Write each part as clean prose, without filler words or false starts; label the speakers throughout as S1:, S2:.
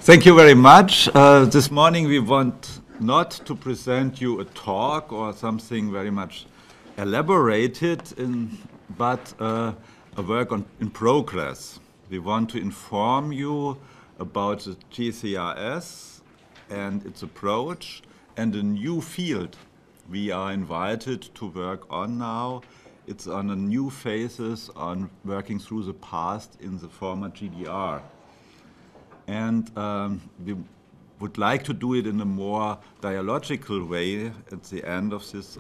S1: Thank you very much. This morning we want not to present you a talk or something very much elaborated, but a work in progress. We want to inform you about the GCRS and its approach and a new field we are invited to work on now. It's on a new phases on working through the past in the former GDR. And we would like to do it in a more dialogical way at the end of this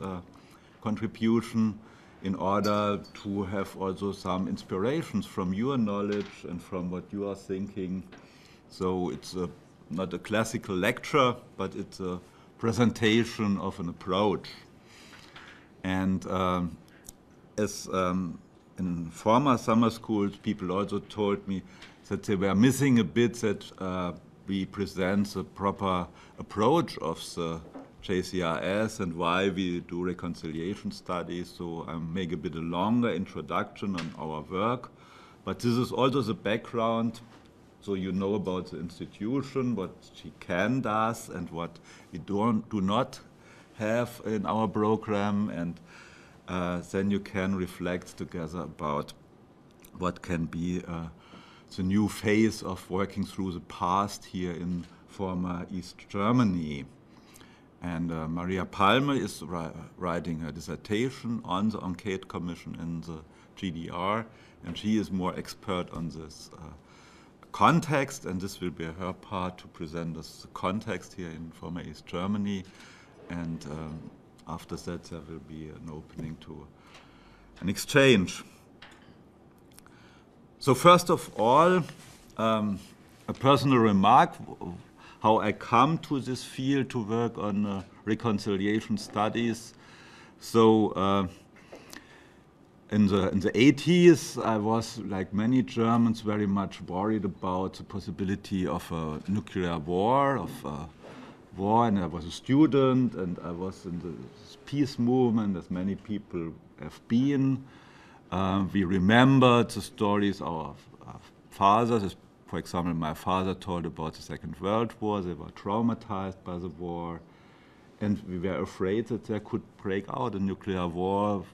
S1: contribution in order to have also some inspirations from your knowledge and from what you are thinking. So it's not a classical lecture, but it's a presentation of an approach. And as in former summer schools, people also told me that they were missing a bit that we present the proper approach of the JCRS and why we do reconciliation studies. So I make a bit a longer introduction on our work. But this is also the background, so you know about the institution, what GCAN does and what we do not have in our program. And then you can reflect together about what can be the new phase of working through the past here in former East Germany. And Maria Palme is writing her dissertation on the Enquete Commission in the GDR, and she is more expert on this context, and this will be her part to present us the context here in former East Germany. And after that, there will be an opening to an exchange. So first of all, a personal remark, how I come to this field to work on reconciliation studies. So in the 80s, I was, like many Germans, very much worried about the possibility of a nuclear war, and I was a student, and I was in the peace movement, as many people have been. We remembered the stories of our fathers. For example, my father told about the Second World War. They were traumatized by the war. And we were afraid that there could break out a nuclear war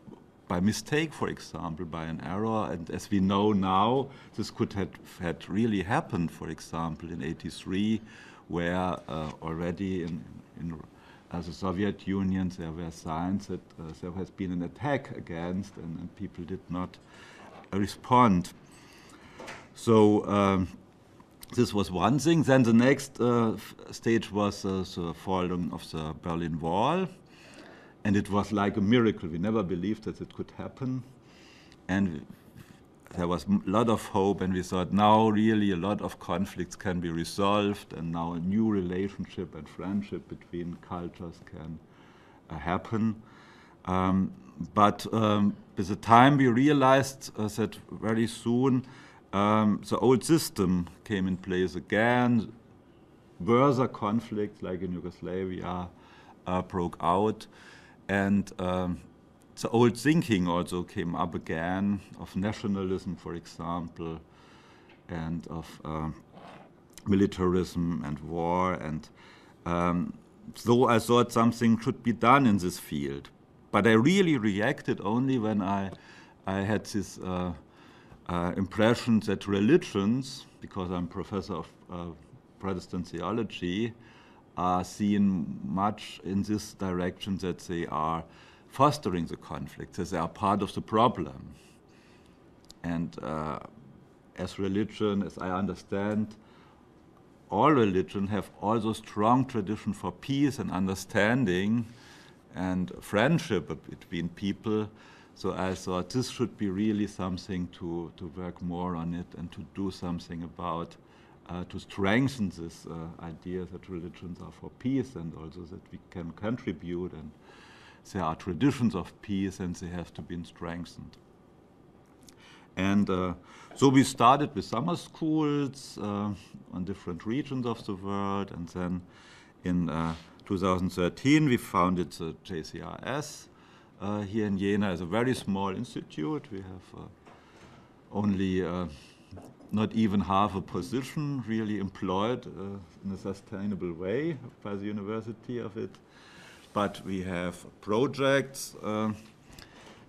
S1: by mistake, for example, by an error. And as we know now, this could have had really happened, for example, in '83, where already in the Soviet Union, there were signs that there has been an attack against, and people did not respond. So this was one thing. Then the next stage was the falling of the Berlin Wall, and it was like a miracle. We never believed that it could happen, and there was a lot of hope, and we thought now really a lot of conflicts can be resolved, and now a new relationship and friendship between cultures can happen. But by the time we realized that very soon the old system came in place again, further conflicts like in Yugoslavia broke out, and the old thinking also came up again, of nationalism, for example, and of militarism and war. And so I thought something should be done in this field. But I really reacted only when I had this impression that religions, because I'm professor of Protestant theology, are seen much in this direction, that they are fostering the conflict, that they are part of the problem. And as religion, as I understand, all religion have also strong tradition for peace and understanding and friendship between people. So I thought this should be really something to work more on it and to do something about, to strengthen this idea that religions are for peace, and also that we can contribute, and there are traditions of peace and they have to be strengthened. And so we started with summer schools on different regions of the world, and then in 2013 we founded the JCRS here in Jena as a very small institute. We have only not even half a position really employed in a sustainable way by the university of it. But we have projects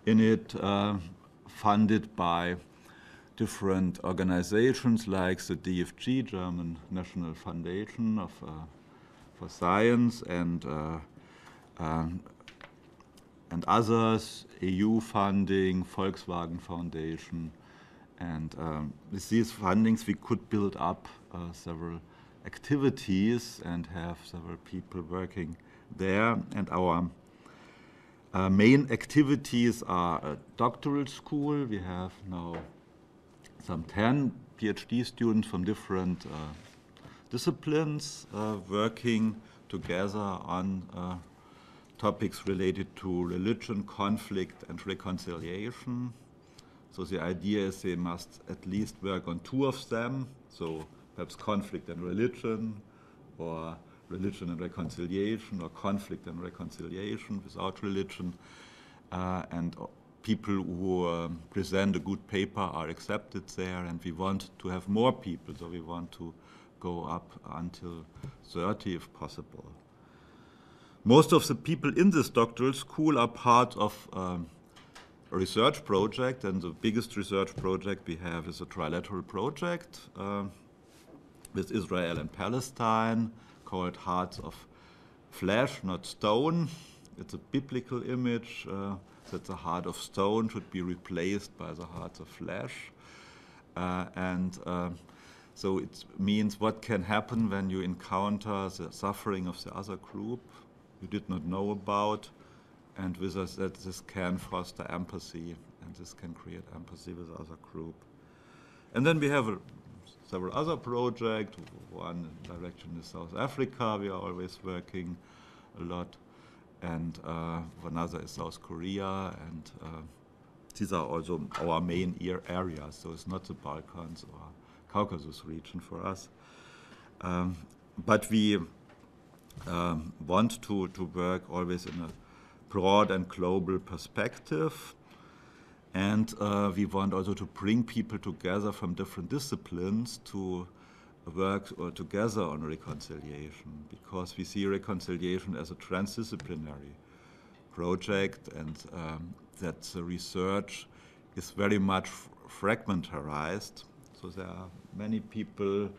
S1: in it funded by different organizations like the DFG, German National Foundation for Science, and others, EU funding, Volkswagen Foundation. And with these fundings, we could build up several activities and have several people working there. And our main activities are a doctoral school. We have now some 10 PhD students from different disciplines working together on topics related to religion, conflict, and reconciliation. So the idea is they must at least work on 2 of them, so perhaps conflict and religion, or religion and reconciliation, or conflict and reconciliation without religion. And people who present a good paper are accepted there, and we want to have more people, so we want to go up until 30 if possible. Most of the people in this doctoral school are part of a research project, and the biggest research project we have is a trilateral project with Israel and Palestine called Hearts of Flesh, not Stone. It's a biblical image that the heart of stone should be replaced by the hearts of flesh. So it means what can happen when you encounter the suffering of the other group you did not know about, and with us that this can foster empathy, and this can create empathy with the other group. And then we have several other projects. One direction is South Africa, we are always working a lot, and another is South Korea, and these are also our main areas, so it's not the Balkans or Caucasus region for us. But we want to work always in a broad and global perspective. And we want also to bring people together from different disciplines to work together on reconciliation, because we see reconciliation as a transdisciplinary project, and that the research is very much fragmentarized. So there are many people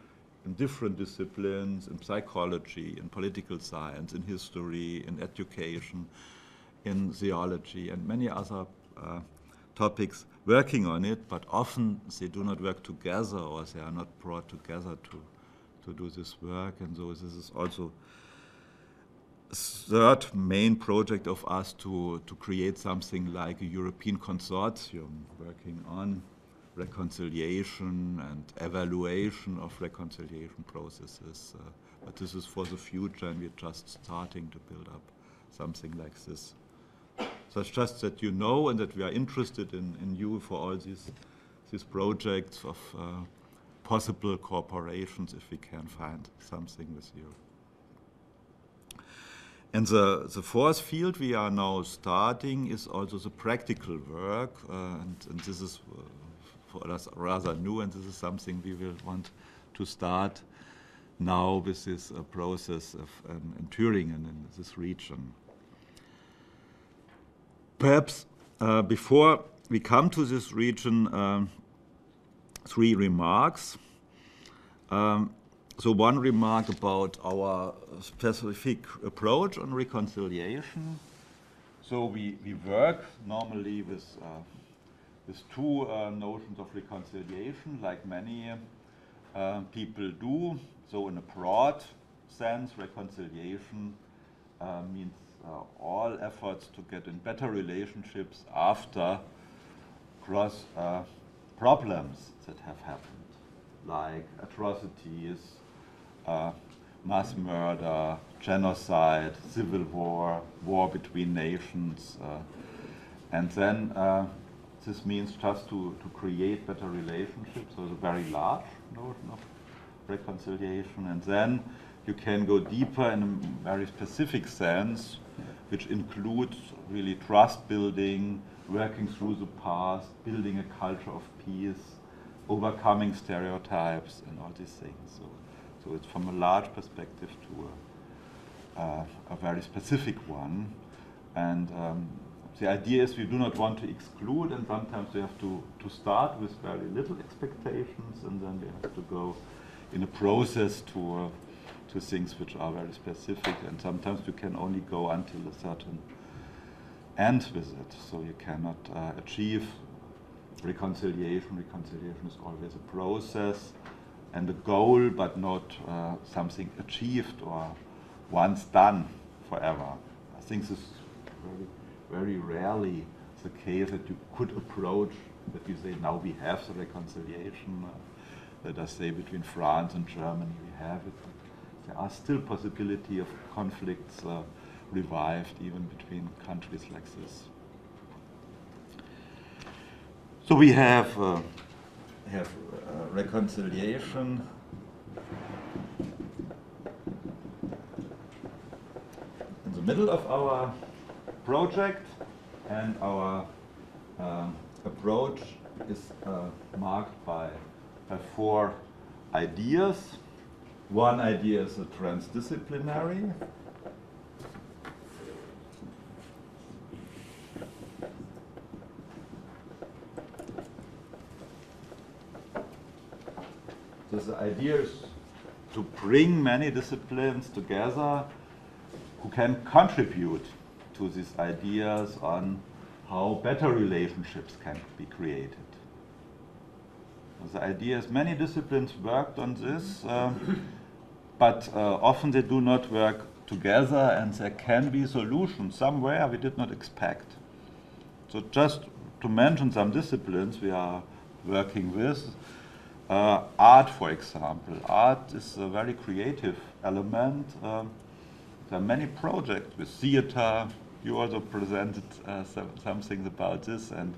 S1: in different disciplines, in psychology, in political science, in history, in education, in theology, and many other topics working on it, but often they do not work together, or they are not brought together to do this work. And so this is also a third main project of us to create something like a European consortium working on reconciliation and evaluation of reconciliation processes. But this is for the future, and we're just starting to build up something like this. So it's just that you know, and that we are interested in you for all these projects of possible cooperations, if we can find something with you. And the fourth field we are now starting is also the practical work, and this is for us rather new, and this is something we will want to start now with this process in Thüringen, in this region. Perhaps before we come to this region, 3 remarks. So one remark about our specific approach on reconciliation. So we work normally with 2 notions of reconciliation, like many people do. So in a broad sense, reconciliation means all efforts to get in better relationships after cross problems that have happened, like atrocities, mass murder, genocide, civil war, war between nations. And then this means just to create better relationships, so it's a very large notion of reconciliation. And then you can go deeper in a very specific sense, which includes really trust building, working through the past, building a culture of peace, overcoming stereotypes and all these things. So it's from a large perspective to a very specific one. And the idea is we do not want to exclude, and sometimes we have to start with very little expectations, and then we have to go in a process to things which are very specific, and sometimes you can only go until a certain end with it. So you cannot achieve reconciliation. Reconciliation is always a process and a goal, but not something achieved or once done forever. I think this is very rarely the case that you could approach, that you say, now we have the reconciliation, let us say between France and Germany, we have it. There are still possibility of conflicts revived even between countries like this. So we have reconciliation. In the middle of our project, and our approach is marked by 4 ideas. One idea is a transdisciplinary. So the idea is to bring many disciplines together who can contribute to these ideas on how better relationships can be created. The idea is many disciplines worked on this, but often they do not work together, and there can be solutions somewhere we did not expect. So just to mention some disciplines we are working with, art, for example. Art is a very creative element. There are many projects with theater. You also presented some things about this, and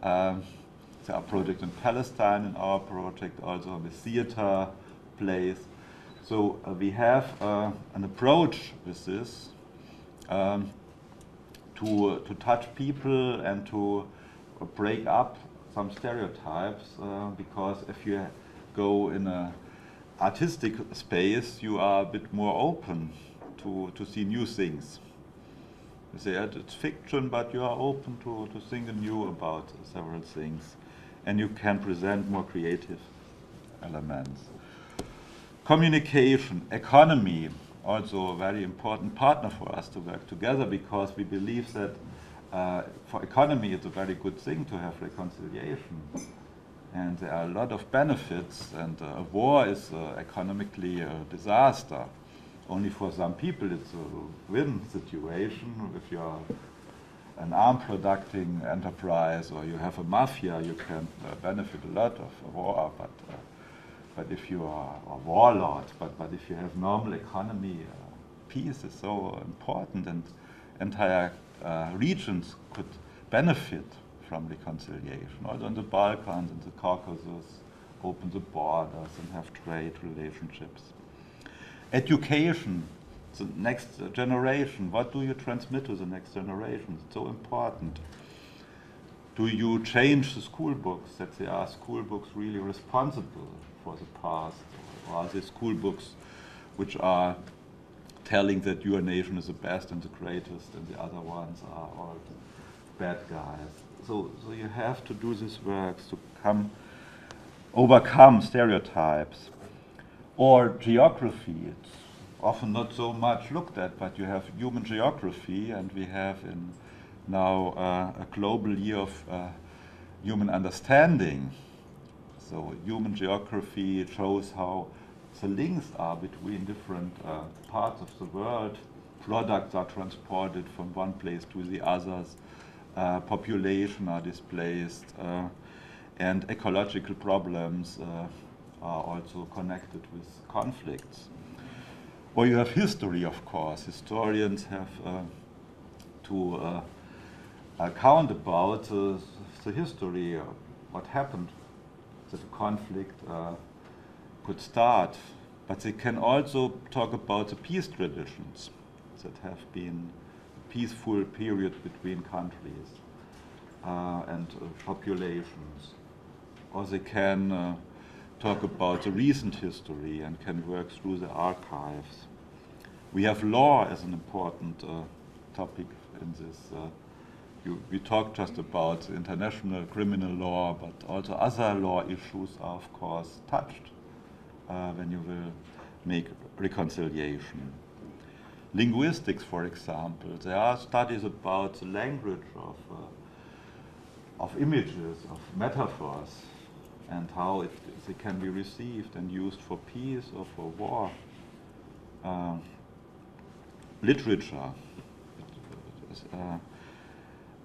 S1: there are projects in Palestine, in our project also with theater plays. So we have an approach with this to touch people and to break up some stereotypes, because if you go in an artistic space, you are a bit more open to see new things. You say it's fiction, but you are open to think anew about several things, and you can present more creative elements. Communication, economy, also a very important partner for us to work together, because we believe that for economy it's a very good thing to have reconciliation. And there are a lot of benefits, and a war is economically a disaster. Only for some people it's a win situation. If you're an arm producing enterprise or you have a mafia, you can benefit a lot of a war, but if you are a warlord, but if you have normal economy, peace is so important, and entire regions could benefit from reconciliation. Also in the Balkans and the Caucasus, open the borders and have trade relationships. Education, the next generation. What do you transmit to the next generation? It's so important. Do you change the school books, that there are school books really responsible for the past? Or are there school books which are telling that your nation is the best and the greatest and the other ones are all bad guys? So you have to do this work to overcome stereotypes. Or geography, it's often not so much looked at, but you have human geography, and we have now a global year of human understanding. So human geography shows how the links are between different parts of the world. Products are transported from one place to the others, population are displaced, and ecological problems are also connected with conflicts. Or you have history, of course. Historians have to account about the history, what happened, that a conflict could start. But they can also talk about the peace traditions that have been a peaceful period between countries and populations. or they can talk about the recent history and can work through the archives. We have law as an important topic in this. We talked just about international criminal law, but also other law issues are, of course, touched when you will make reconciliation. Linguistics, for example, there are studies about the language of images, of metaphors, and how they can be received and used for peace or for war. Literature,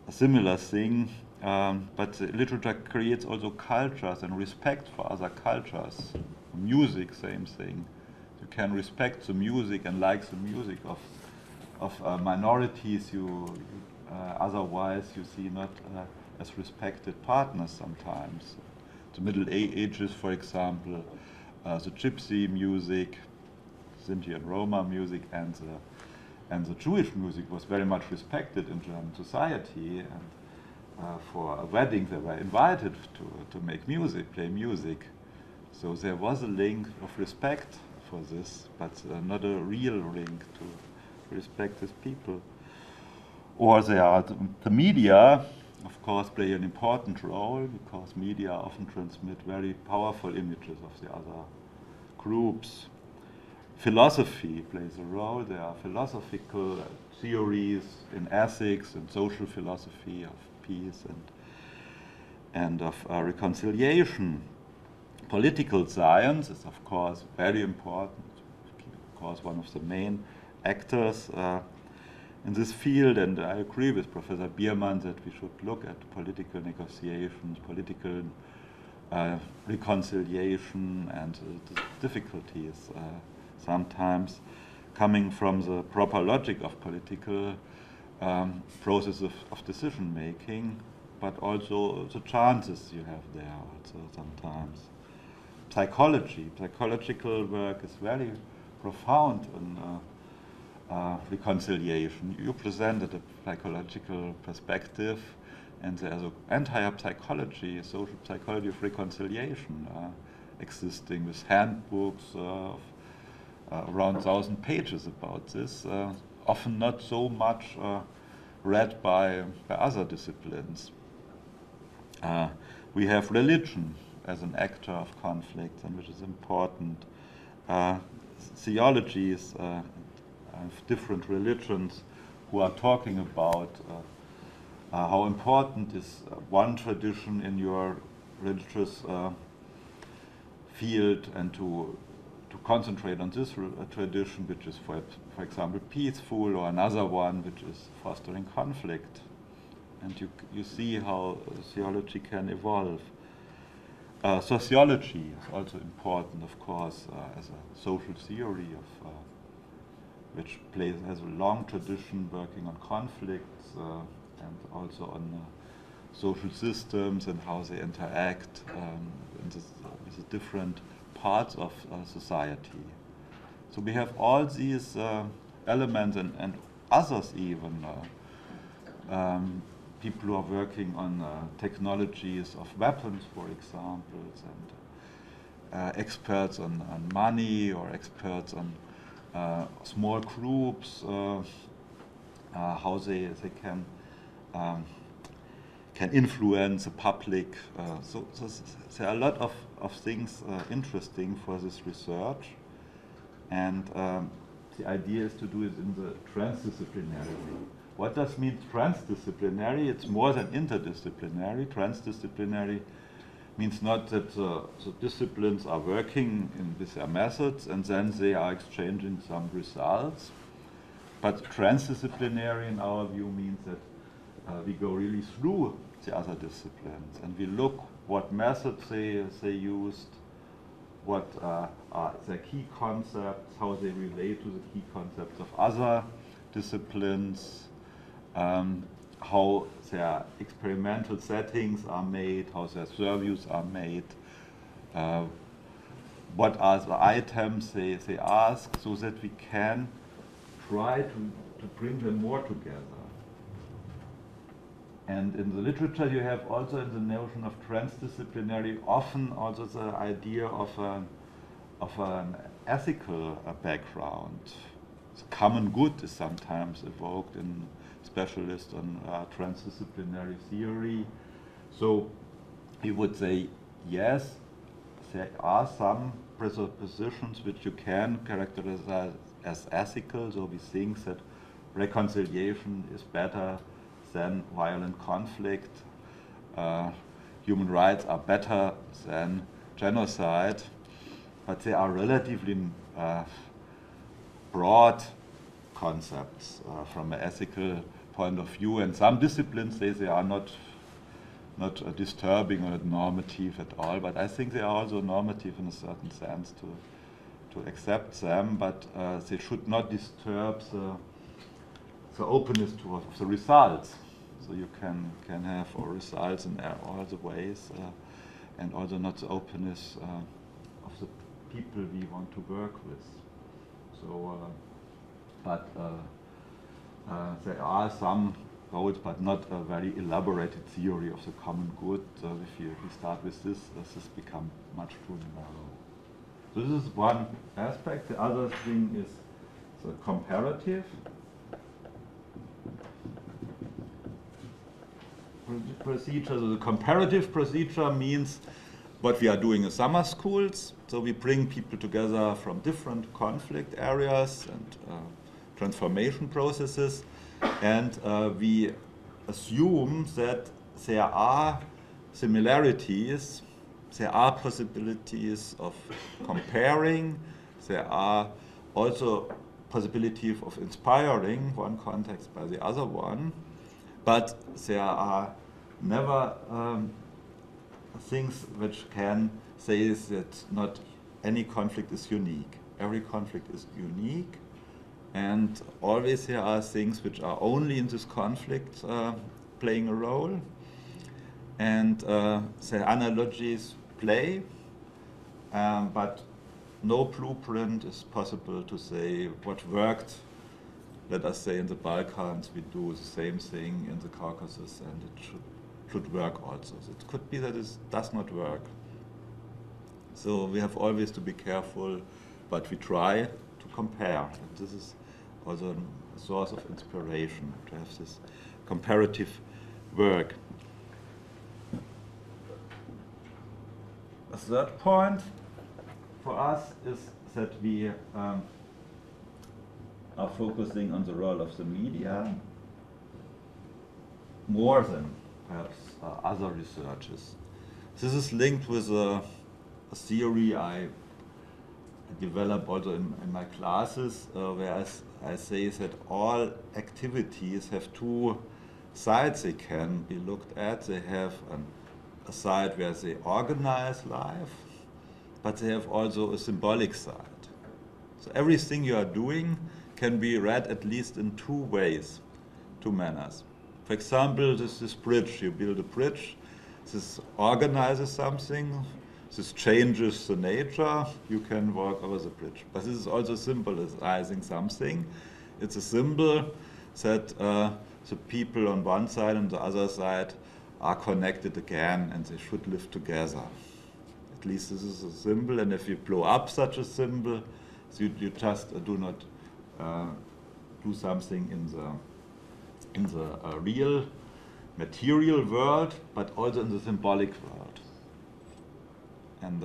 S1: a similar thing, but literature creates also cultures and respect for other cultures. Music, same thing. You can respect the music and like the music of minorities otherwise you see not as respected partners sometimes. The Middle Ages, for example, the Gypsy music, Sinti and Roma music, and the Jewish music was very much respected in German society. And for a wedding, they were invited to make music, play music. So there was a link of respect for this, but not a real link to respect these people. Or the media, of course, play an important role because media often transmit very powerful images of the other groups. Philosophy plays a role. There are philosophical theories in ethics and social philosophy of peace and of reconciliation. Political science is, of course, very important. Of course, one of the main actors in this field, and I agree with Professor Biermann that we should look at political negotiations, political reconciliation, and the difficulties sometimes coming from the proper logic of political process of decision making, but also the chances you have there also sometimes. Psychological work is very profound in reconciliation. You presented a psychological perspective, and there's an entire psychology, social psychology of reconciliation existing with handbooks of around 1,000 pages about this, often not so much read by other disciplines. We have religion as an actor of conflict, and which is important. Theologies of different religions who are talking about how important is one tradition in your religious field, and to concentrate on this tradition, which is, for example, peaceful, or another one which is fostering conflict. And you see how theology can evolve. Sociology is also important, of course, as a social theory which has a long tradition working on conflicts and also on social systems and how they interact with the different parts of society. So we have all these elements and others even. People who are working on technologies of weapons, for example, and experts on money, or experts on small groups, how they can influence the public. So there are a lot of things interesting for this research, and the idea is to do it in the transdisciplinary way. What does mean transdisciplinary? It's more than interdisciplinary. Transdisciplinary means not that the disciplines are working with their methods and then they are exchanging some results. But transdisciplinary, in our view, means that we go really through the other disciplines and we look what methods they used, what are their key concepts, how they relate to the key concepts of other disciplines, how their experimental settings are made, how their surveys are made, what are the items they ask, so that we can try to bring them more together. And in the literature you have also in the notion of transdisciplinary often also the idea of an ethical background. The common good is sometimes evoked in specialists on transdisciplinary theory. So you would say, yes, there are some presuppositions which you can characterize as ethical, so we think that reconciliation is better than violent conflict. Human rights are better than genocide, but they are relatively broad concepts from an ethical point of view, and some disciplines say they are not disturbing or not normative at all, but I think they are also normative in a certain sense to accept them, but they should not disturb the openness to the results. So you can have results in all the ways, and also not the openness of the people we want to work with. So, but there are some goals, but not a very elaborated theory of the common good. If we start with this becomes much too narrow. So this is one aspect. The other thing is the comparative procedure. So the comparative procedure means what we are doing in summer schools. So we bring people together from different conflict areas and transformation processes, and we assume that there are similarities, there are possibilities of comparing, there are also possibilities of inspiring one context by the other one, but there are never things which can say that not any conflict is unique. Every conflict is unique, and always there are things which are only in this conflict playing a role, and the analogies play, but no blueprint is possible to say what worked. Let us say in the Balkans we do the same thing in the Caucasus, and it should work also. So it could be that it does not work. So we have always to be careful, but we try to compare. And this is also a source of inspiration, to have this comparative work. A third point for us is that we are focusing on the role of the media more than perhaps other researches. This is linked with a theory I develop also in my classes, where I say that all activities have two sides they can be looked at. They have a side where they organize life, but they have also a symbolic side. So everything you are doing can be read at least in two ways, two manners. For example, this bridge, you build a bridge, this organizes something, this changes the nature, you can walk over the bridge. But this is also symbolizing something. It's a symbol that the people on one side and the other side are connected again, and they should live together. At least this is a symbol, and if you blow up such a symbol, so you just do not do something in the real material world, but also in the symbolic world. And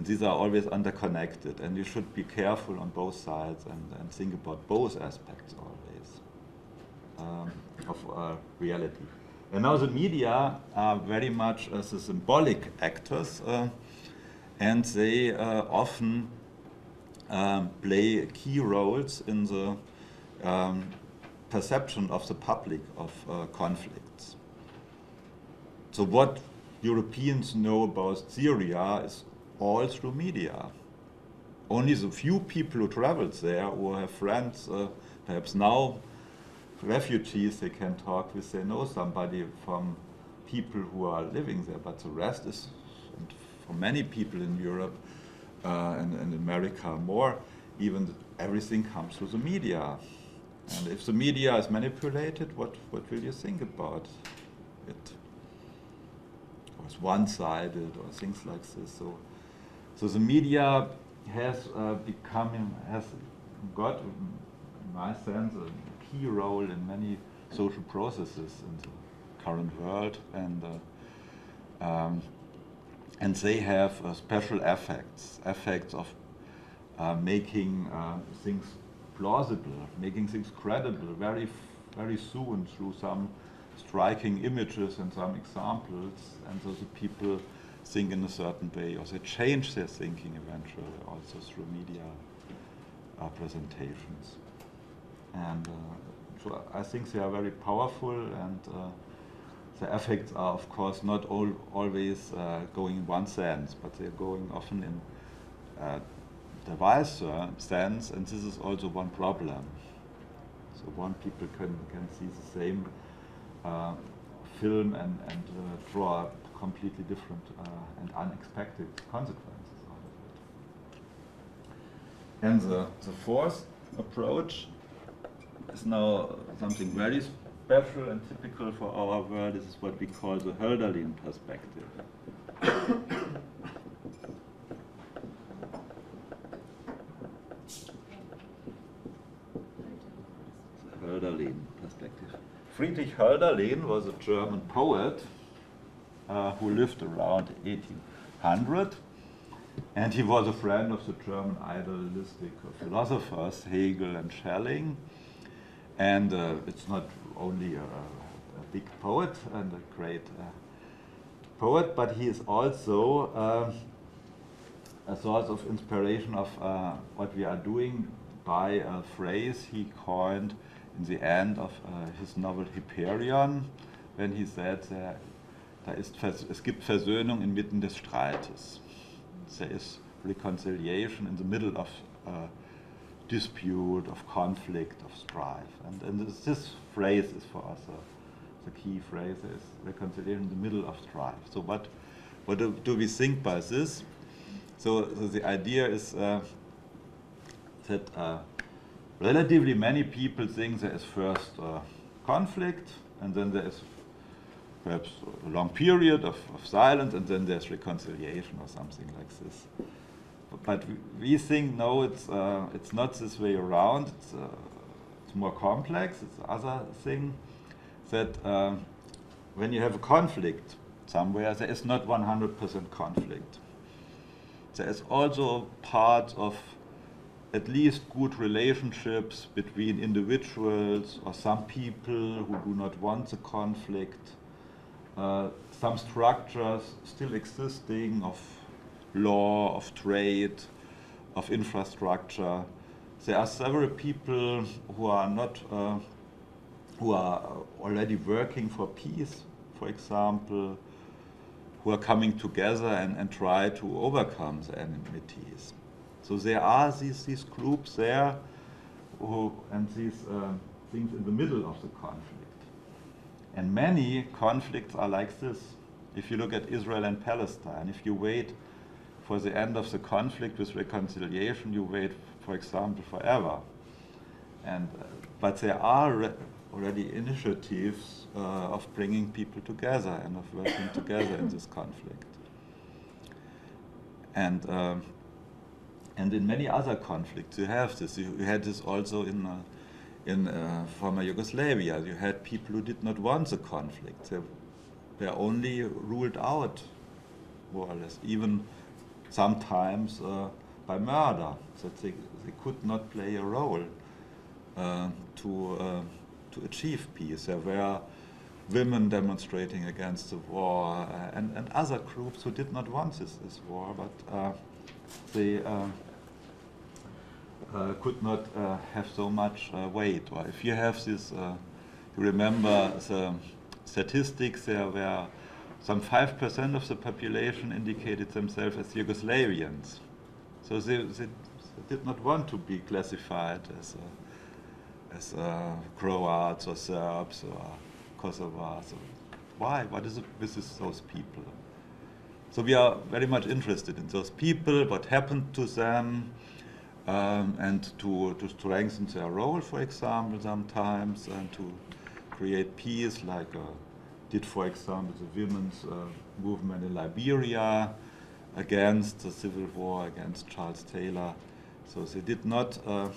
S1: these are always interconnected, and you should be careful on both sides and think about both aspects always of reality. And now the media are very much as the symbolic actors, and they often play key roles in the perception of the public of conflicts. So what Europeans know about Syria is all through media. Only the few people who traveled there, who have friends, perhaps now refugees they can talk with, they know somebody from people who are living there, but the rest is, and for many people in Europe and America more, even everything comes through the media. And if the media is manipulated, what will you think about it? Or it's one-sided or things like this. So the media has got, in my sense, a key role in many social processes in the current world, and they have special effects of making things plausible, making things credible very soon through some striking images and some examples, and so the people think in a certain way, or they change their thinking eventually also through media presentations. And so I think they are very powerful, and the effects are, of course, not always going in one sense, but they're going often in the vice sense, and this is also one problem. So one people can see the same film and draw completely different and unexpected consequences out of it. And the fourth approach is now something very special and typical for our world. This is what we call the Hölderlin perspective. The Hölderlin perspective. Friedrich Hölderlin was a German poet who lived around 1800, and he was a friend of the German idealistic philosophers Hegel and Schelling. And it's not only a big poet and a great poet, but he is also a source of inspiration of what we are doing by a phrase he coined in the end of his novel Hyperion, when he said, es gibt Versöhnung inmitten des Streites. There is reconciliation in the middle of dispute, of conflict, of strife. And this phrase is for us the key phrase, is reconciliation in the middle of strife. So what do we think by this? So the idea is that relatively many people think there is first conflict, and then there is perhaps a long period of silence, and then there's reconciliation or something like this. But we think, no, it's not this way around. It's more complex. It's the other thing, that when you have a conflict somewhere, there is not 100% conflict. There is also part of at least good relationships between individuals or some people who do not want the conflict. Some structures still existing of law, of trade, of infrastructure. There are several people who are not, who are already working for peace, for example, who are coming together and try to overcome the enmities. So there are these groups there and these things in the middle of the conflict. And many conflicts are like this. If you look at Israel and Palestine, if you wait for the end of the conflict with reconciliation, you wait, for example, forever. And but there are already initiatives of bringing people together and of working together in this conflict. And in many other conflicts, you have this. You had this also in former Yugoslavia. You had people who did not want the conflict. They were only ruled out, more or less, even sometimes by murder, that they could not play a role to achieve peace. There were women demonstrating against the war and other groups who did not want this war, but they could not have so much weight. Or if you have this, you remember the statistics, there were some 5% of the population indicated themselves as Yugoslavians. So they did not want to be classified as Croats or Serbs or Kosovars. So why? What is it with those people? So we are very much interested in those people, what happened to them, and to strengthen their role, for example, sometimes, and to create peace, like did, for example, the women's movement in Liberia against the civil war, against Charles Taylor. So they did not, they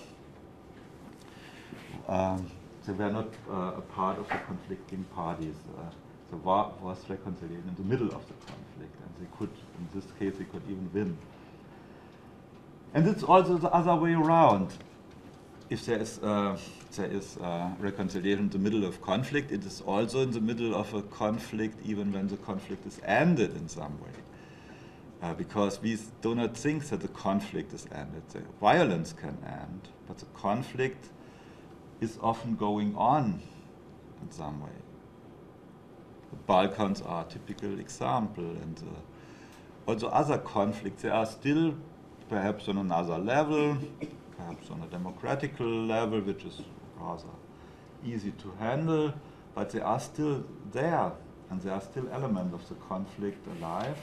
S1: were not a part of the conflicting parties. The war was reconciliated in the middle of the conflict, and they could, in this case, they could even win. And it's also the other way around. If there is reconciliation in the middle of conflict, it is also in the middle of a conflict, even when the conflict is ended in some way. Because we do not think that the conflict is ended. The violence can end, but the conflict is often going on in some way. The Balkans are a typical example, and also other conflicts, they are still perhaps on another level, perhaps on a democratical level, which is rather easy to handle, but they are still there, and there are still elements of the conflict alive,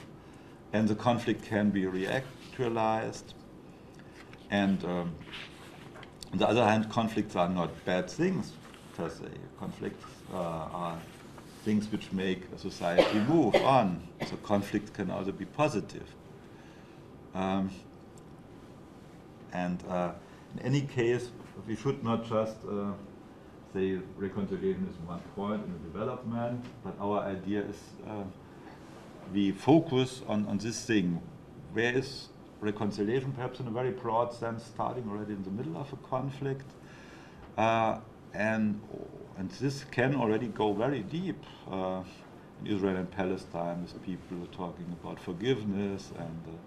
S1: and the conflict can be reactualized. And on the other hand, conflicts are not bad things per se. Conflicts are things which make a society move on. So conflict can also be positive. And in any case, we should not just say reconciliation is one point in the development, but our idea is we focus on this thing. Where is reconciliation, perhaps in a very broad sense, starting already in the middle of a conflict? And this can already go very deep. In Israel and Palestine, with people talking about forgiveness and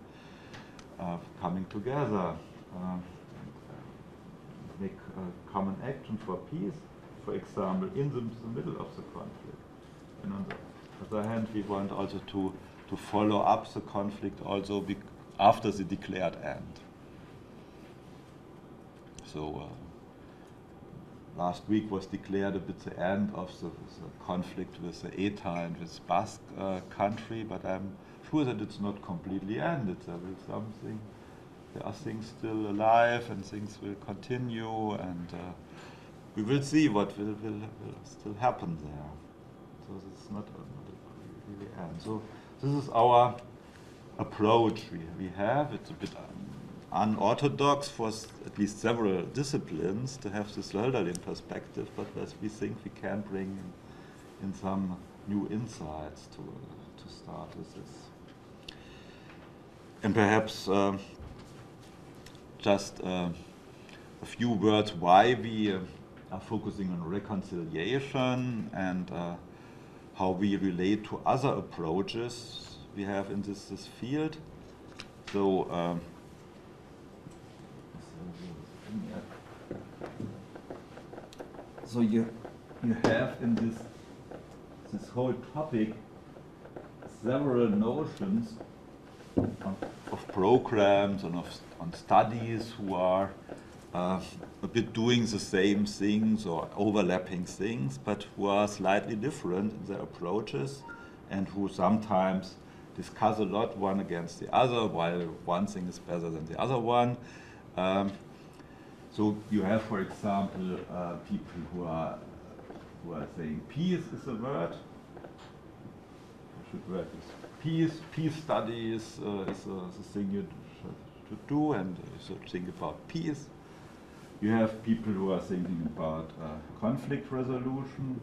S1: coming together. Make common action for peace, for example, in the middle of the conflict. And on the other hand, we want also to follow up the conflict also after the declared end. So last week was declared a bit the end of the conflict with the ETA and with Basque country, but I'm sure that it's not completely ended. There are things still alive, and things will continue, and we will see what will still happen there. So this is not really end. So this is our approach we have. It's a bit unorthodox for at least several disciplines to have this Hölderlin perspective, but we think we can bring in some new insights to start with this. And perhaps just a few words why we are focusing on reconciliation and how we relate to other approaches we have in this field. So, so you have in this whole topic several notions of programs and on studies who are a bit doing the same things or overlapping things, but who are slightly different in their approaches and who sometimes discuss a lot one against the other, while one thing is better than the other one. So you have, for example, people who are saying peace is a word. Should word is peace. Peace studies is the thing you should do, and you should think about peace. You have people who are thinking about conflict resolution.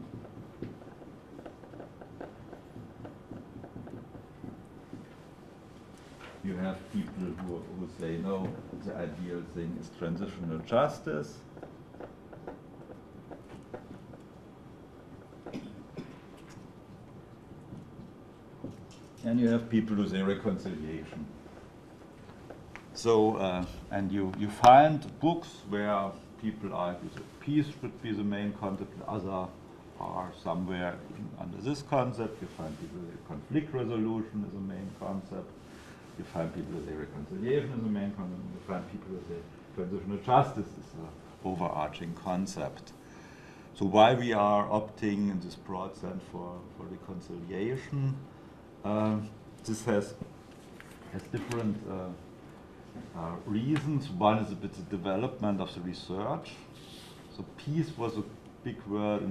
S1: You have people who say, no, the ideal thing is transitional justice. And you have people who say reconciliation. So, and you find books where people argue that peace should be the main concept, other are somewhere under this concept. You find people who say conflict resolution is the main concept. You find people who say reconciliation is the main concept. You find people who say transitional justice is the overarching concept. So why we are opting in this broad sense for reconciliation, this has different reasons. One is a bit the development of the research. So peace was a big word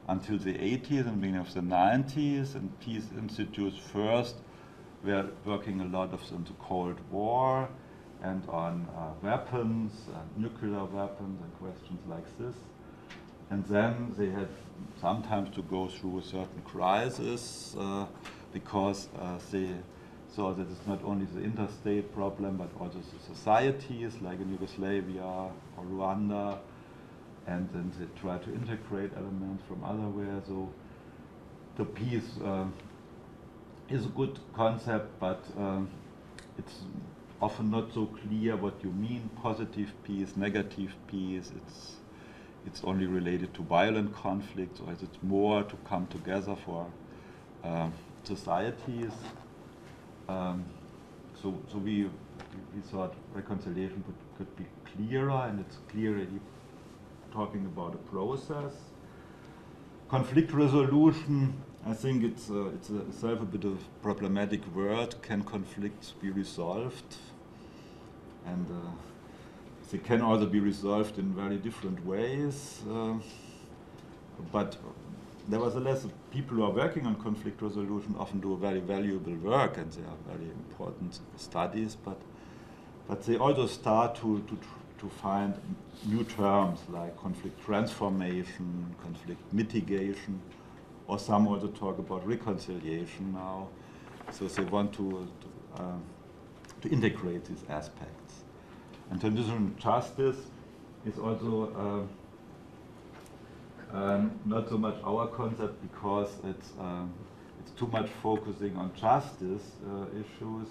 S1: until the 80s and beginning of the 90s, and peace institutes first were working a lot on the Cold War and on weapons, nuclear weapons and questions like this. And then they had sometimes to go through a certain crisis because they saw that it's not only the interstate problem but also the societies like in Yugoslavia or Rwanda, and then they try to integrate elements from otherwhere. So the peace is a good concept, but it's often not so clear what you mean, positive peace, negative peace. It's only related to violent conflicts, or is it more to come together for societies? So we thought reconciliation could be clearer, and it's clearly talking about a process. Conflict resolution, I think it's itself a bit of a problematic word. Can conflicts be resolved? And they can also be resolved in very different ways. But nevertheless, people who are working on conflict resolution often do a very valuable work, and they are very important studies. But they also start to find new terms like conflict transformation, conflict mitigation, or some also talk about reconciliation now. So they want to integrate these aspects. And transitional justice is also not so much our concept because it's too much focusing on justice issues,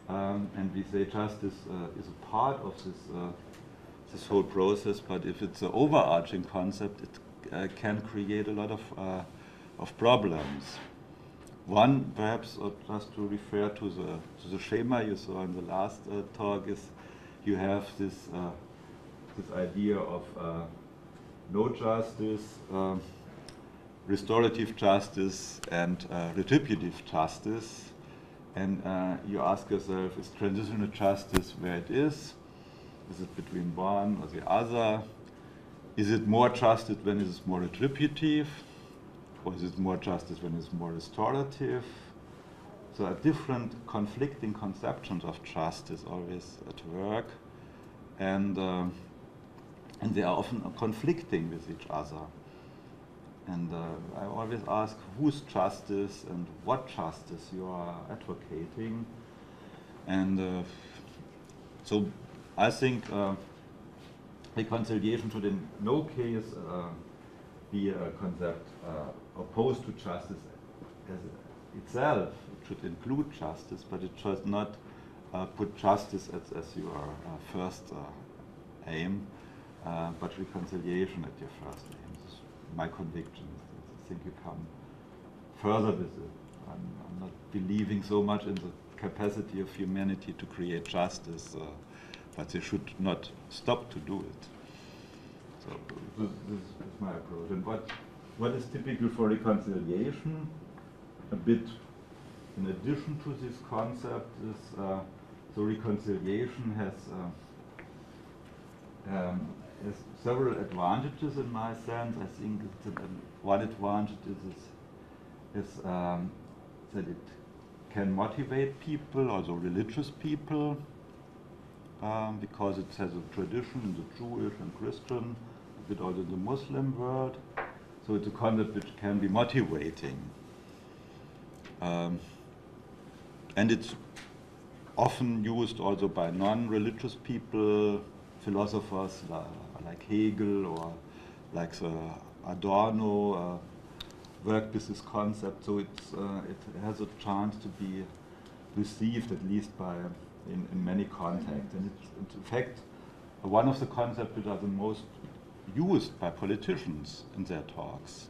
S1: and we say justice is a part of this whole process. But if it's an overarching concept, it can create a lot of problems. One, perhaps, just to refer to the schema you saw in the last talk, is you have this idea of no justice, restorative justice, and retributive justice. And you ask yourself, is transitional justice where it is? Is it between one or the other? Is it more justice when it is more retributive? Or is it more justice when it's more restorative? So are different conflicting conceptions of justice always at work, and they are often conflicting with each other. And I always ask whose justice and what justice you are advocating. And so I think reconciliation should in no case be a concept opposed to justice as itself. It should include justice, but it should not put justice as your first aim, but reconciliation at your first aim. This is my conviction. I think you come further with it. I'm not believing so much in the capacity of humanity to create justice, but they should not stop to do it. So this is my approach. And what is typical for reconciliation, a bit in addition to this concept, is so reconciliation has several advantages in my sense. I think one advantage is that it can motivate people, also religious people, because it has a tradition in the Jewish and Christian, a bit also in the Muslim world. So it's a concept which can be motivating. And it's often used also by non-religious people, philosophers like Hegel or like Adorno worked with this concept. So it has a chance to be received, at least in many contexts. And it's in fact one of the concepts which are the most used by politicians in their talks.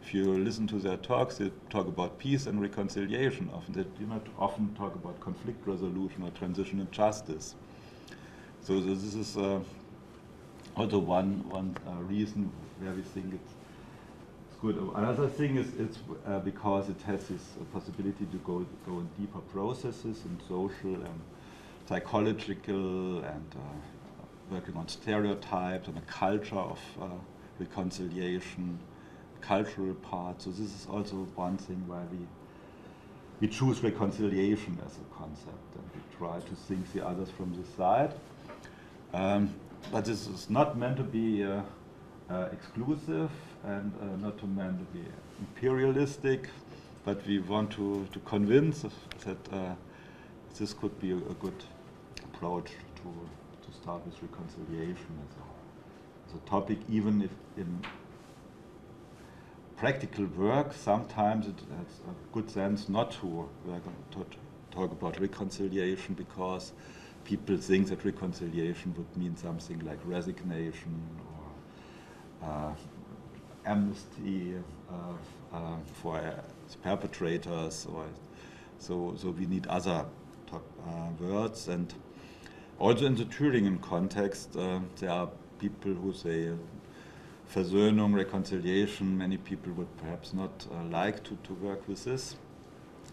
S1: If you listen to their talks, they talk about peace and reconciliation. Often they do not often talk about conflict resolution or transitional justice. So this is also one reason where we think it's good. Another thing is it's because it has this possibility to go in deeper processes in social and psychological and working on stereotypes and a culture of reconciliation, cultural part. So this is also one thing why we choose reconciliation as a concept, and we try to think the others from the side. But this is not meant to be exclusive and not meant to be imperialistic, but we want to convince that this could be a good approach to start with reconciliation as a topic, even if in practical work sometimes it has a good sense not to talk about reconciliation, because people think that reconciliation would mean something like resignation or amnesty for perpetrators, or so we need other words. And also in the Thüringen context, there are people who say Versöhnung, reconciliation. Many people would perhaps not like to work with this,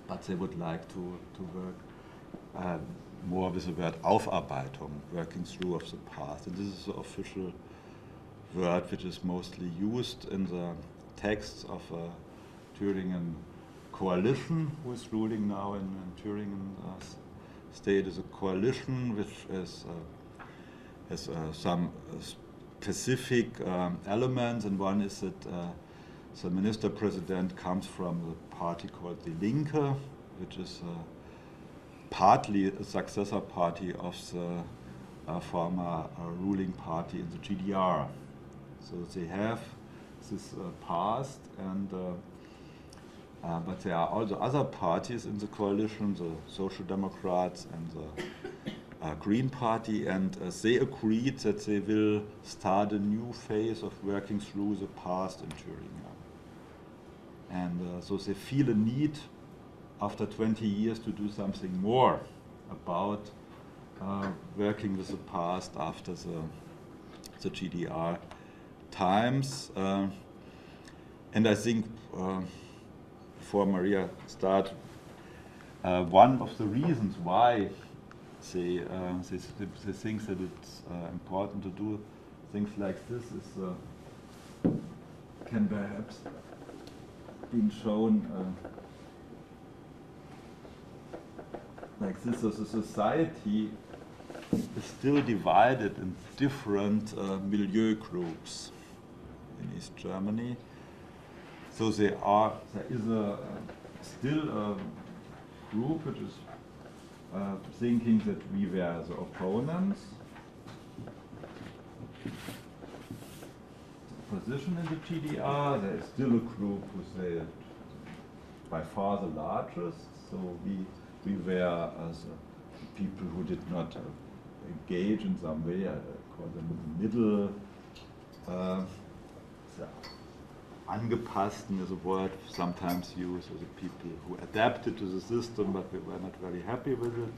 S1: but they would like to work more with the word Aufarbeitung, working through of the past. And this is the official word which is mostly used in the texts of a Thüringen coalition, who is ruling now in Thüringen state. Is a coalition which is, has some specific elements, and one is that the minister president comes from the party called Die Linke, which is partly a successor party of the former ruling party in the GDR. So they have this past, and but there are also other parties in the coalition, the Social Democrats and the Green Party, and they agreed that they will start a new phase of working through the past in Thüringen. And so they feel a need after 20 years to do something more about working with the past after the GDR times. And I think, before Maria starts, one of the reasons why they think that it's important to do things like this is can perhaps be shown like this. As a society is still divided in different milieu groups in East Germany. So there is still a group which is thinking that we were the opponents, the opposition in the GDR. There is still a group who say by far the largest. So we were as people who did not engage in some way. I call them the middle. Angepassten is a word sometimes used as the people who adapted to the system, but we were not very happy with it.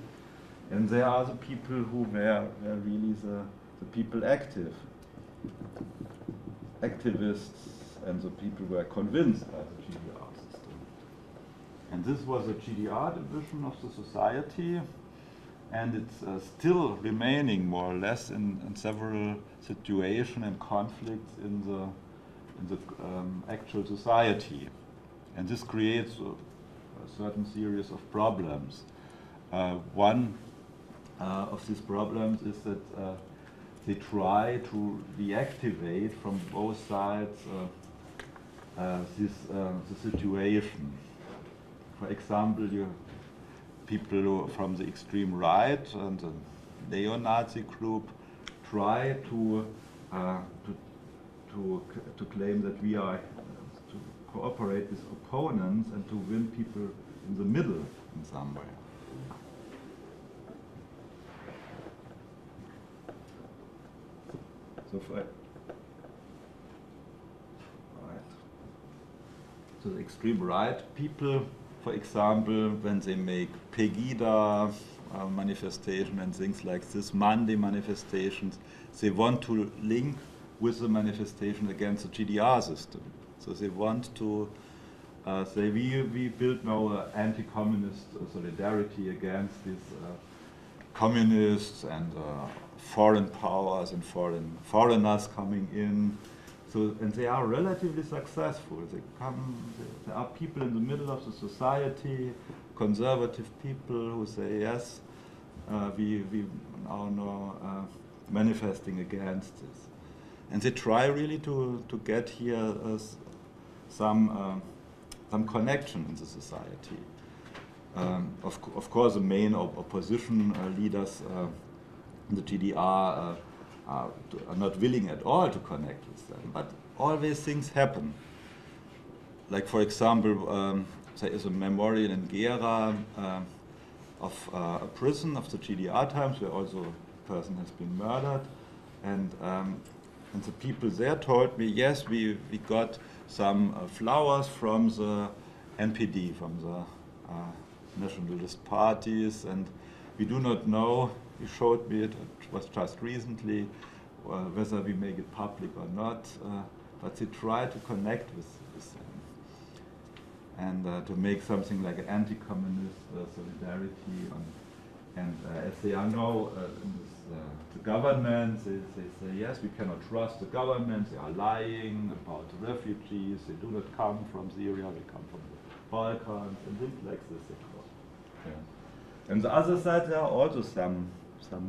S1: And there are the people who were really the people active, activists, and the people who were convinced by the GDR system. And this was a GDR division of the society, and it's still remaining more or less in several situations and conflicts in the actual society. And this creates a certain series of problems. One of these problems is that they try to reactivate from both sides the situation. For example, you people from the extreme right and the neo-Nazi group try to claim that we are to cooperate with opponents and to win people in the middle in some way. So the extreme right people, for example, when they make Pegida manifestation and things like this, Monday manifestations, they want to link with the manifestation against the GDR system. So they want to say we build now anti-communist solidarity against this communists and foreign powers and foreigners coming in. So, and they are relatively successful. There are people in the middle of the society, conservative people who say, yes, we are now manifesting against this. And they try really to get here some connection in the society. Of course, the main opposition leaders in the GDR are not willing at all to connect with them, but always things happen. Like, for example, there is a memorial in Gera of a prison of the GDR times where also a person has been murdered, and the people there told me, yes, we got some flowers from the NPD, from the nationalist parties, and we do not know, he showed me it was just recently, whether we make it public or not, but they try to connect with them and to make something like an anti-communist solidarity. And as they are now in this, the government, they say, yes, we cannot trust the government, they are lying about the refugees, they do not come from Syria, they come from the Balkans, and things like this. Yeah. And the other side, there are also some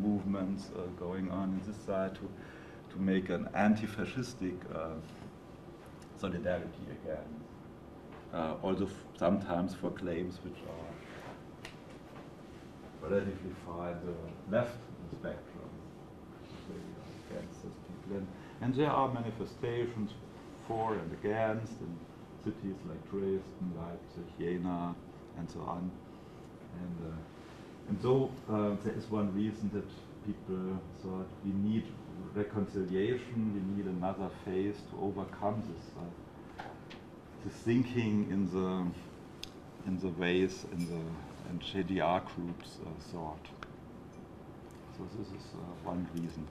S1: movements going on in this side to make an anti-fascistic solidarity again. Also sometimes for claims which are relatively far in the left spectrum, against those people. And there are manifestations for and against in cities like Dresden, Leipzig, Jena, and so on. And so there is one reason that people thought we need reconciliation, we need another phase to overcome this thinking in the ways and GDR groups thought. So this is one reason.